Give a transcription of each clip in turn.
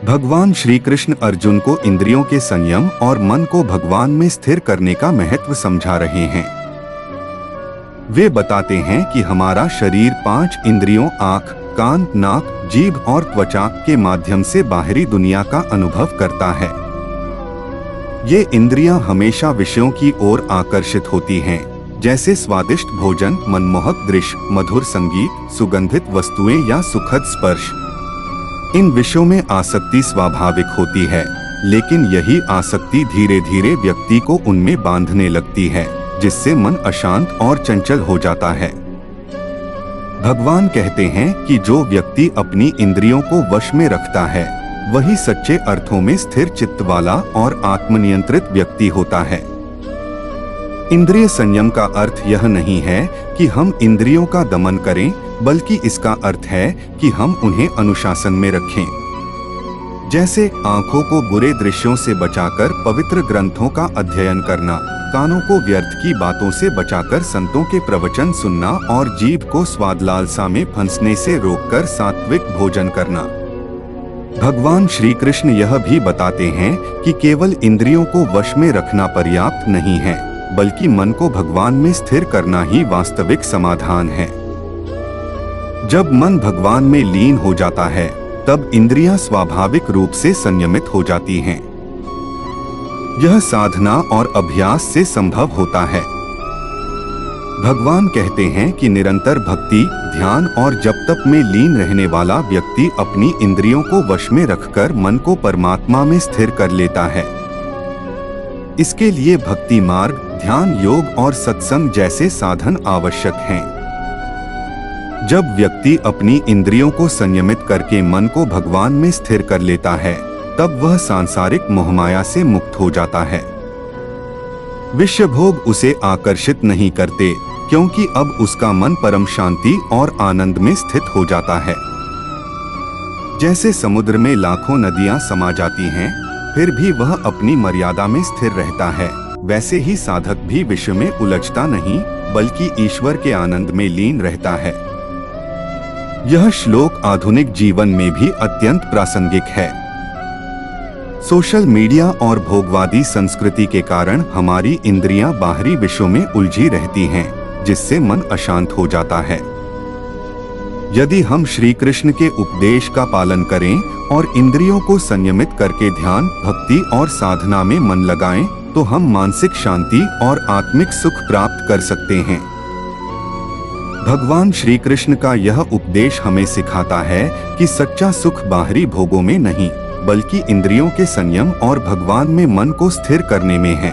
भगवान श्री कृष्ण अर्जुन को इंद्रियों के संयम और मन को भगवान में स्थिर करने का महत्व समझा रहे हैं। वे बताते हैं कि हमारा शरीर 5 इंद्रियों आँख, कान, नाक, जीभ और त्वचा के माध्यम से बाहरी दुनिया का अनुभव करता है। ये इंद्रियां हमेशा विषयों की ओर आकर्षित होती हैं, जैसे स्वादिष्ट भोजन, मनमोहक दृश्य, मधुर संगीत, सुगंधित वस्तुएं या सुखद स्पर्श। इन विषयों में आसक्ति स्वाभाविक होती है, लेकिन यही आसक्ति धीरे धीरे व्यक्ति को उनमें बांधने लगती है, जिससे मन अशांत और चंचल हो जाता है। भगवान कहते हैं कि जो व्यक्ति अपनी इंद्रियों को वश में रखता है, वही सच्चे अर्थों में स्थिर चित्त वाला और आत्मनियंत्रित व्यक्ति होता है। इंद्रिय संयम का अर्थ यह नहीं है कि हम इंद्रियों का दमन करें, बल्कि इसका अर्थ है कि हम उन्हें अनुशासन में रखें। जैसे आँखों को बुरे दृश्यों से बचाकर पवित्र ग्रंथों का अध्ययन करना, कानों को व्यर्थ की बातों से बचाकर संतों के प्रवचन सुनना और जीभ को स्वाद लालसा में फंसने से रोककर सात्विक भोजन करना। भगवान श्री कृष्ण यह भी बताते हैं कि केवल इंद्रियों को वश में रखना पर्याप्त नहीं है, बल्कि मन को भगवान में स्थिर करना ही वास्तविक समाधान है। जब मन भगवान में लीन हो जाता है, तब इंद्रियां स्वाभाविक रूप से संयमित हो जाती हैं। यह साधना और अभ्यास से संभव होता है। भगवान कहते हैं कि निरंतर भक्ति, ध्यान और जप तप में लीन रहने वाला व्यक्ति अपनी इंद्रियों को वश में रखकर मन को परमात्मा में स्थिर कर लेता है। इसके लिए भक्ति मार्ग, ध्यान, योग और सत्संग जैसे साधन आवश्यक हैं। जब व्यक्ति अपनी इंद्रियों को संयमित करके मन को भगवान में स्थिर कर लेता है, तब वह सांसारिक मोहमाया से मुक्त हो जाता है। विषय भोग उसे आकर्षित नहीं करते, क्योंकि अब उसका मन परम शांति और आनंद में स्थित हो जाता है। जैसे समुद्र में लाखों नदियां समा जाती हैं, फिर भी वह अपनी मर्यादा में स्थिर रहता है, वैसे ही साधक भी विषय में उलझता नहीं, बल्कि ईश्वर के आनंद में लीन रहता है। यह श्लोक आधुनिक जीवन में भी अत्यंत प्रासंगिक है। सोशल मीडिया और भोगवादी संस्कृति के कारण हमारी इंद्रियां बाहरी विषयों में उलझी रहती हैं, जिससे मन अशांत हो जाता है। यदि हम श्री कृष्ण के उपदेश का पालन करें और इंद्रियों को संयमित करके ध्यान, भक्ति और साधना में मन लगाएं, तो हम मानसिक शांति और आत्मिक सुख प्राप्त कर सकते हैं। भगवान श्री कृष्ण का यह उपदेश हमें सिखाता है कि सच्चा सुख बाहरी भोगों में नहीं, बल्कि इंद्रियों के संयम और भगवान में मन को स्थिर करने में है।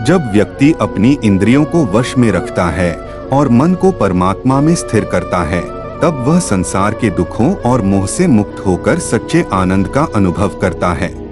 जब व्यक्ति अपनी इंद्रियों को वश में रखता है और मन को परमात्मा में स्थिर करता है, तब वह संसार के दुखों और मोह से मुक्त होकर सच्चे आनंद का अनुभव करता है।